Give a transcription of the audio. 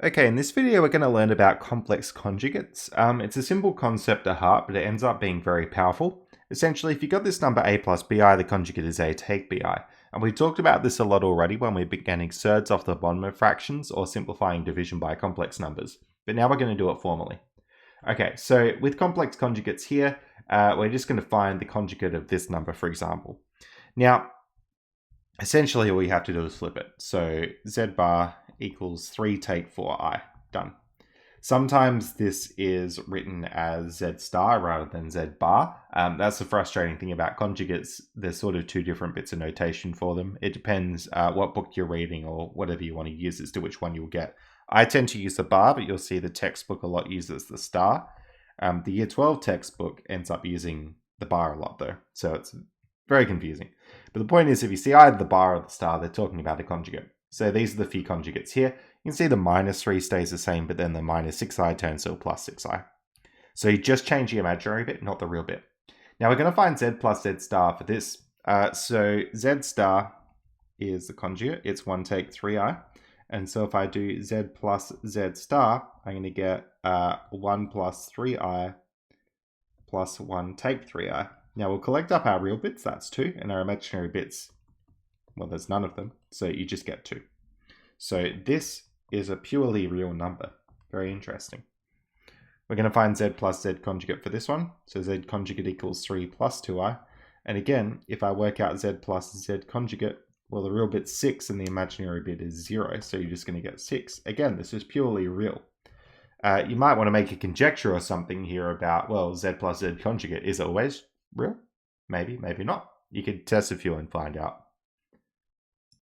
Okay, in this video we're going to learn about complex conjugates. It's a simple concept at heart, but it ends up being very powerful. Essentially, if you got this number a plus bi, the conjugate is a take bi. And we've talked about this a lot already when we're getting surds off the bottom of fractions or simplifying division by complex numbers. But now we're going to do it formally. Okay, so with complex conjugates here, we're just going to find the conjugate of this number, for example. Now, essentially all you have to do is flip it. So z bar equals 3 take 4i. Done. Sometimes this is written as z star rather than z bar. That's the frustrating thing about conjugates. There's sort of two different bits of notation for them. It depends what book you're reading or whatever you want to use as to which one you'll get. I tend to use the bar, but you'll see the textbook a lot uses the star. The year 12 textbook ends up using the bar a lot though, so it's very confusing. But the point is, if you see either the bar or the star, they're talking about a conjugate. So these are the few conjugates here. You can see the minus 3 stays the same, but then the minus 6i turns to a plus 6i. So you just change the imaginary bit, not the real bit. Now we're going to find z plus z star for this. So z star is the conjugate. It's 1 take 3i. And so if I do z plus z star, I'm going to get 1 plus 3i plus 1 take 3i. Now we'll collect up our real bits, that's 2, and our imaginary bits, well, there's none of them, so you just get 2. So this is a purely real number. Very interesting. We're going to find z plus z conjugate for this one. So z conjugate equals 3 plus 2i. And again, if I work out z plus z conjugate, well, the real bit's 6 and the imaginary bit is 0, so you're just going to get 6. Again, this is purely real. You might want to make a conjecture or something here about, well, z plus z conjugate is always real? Maybe, maybe not. You could test a few and find out.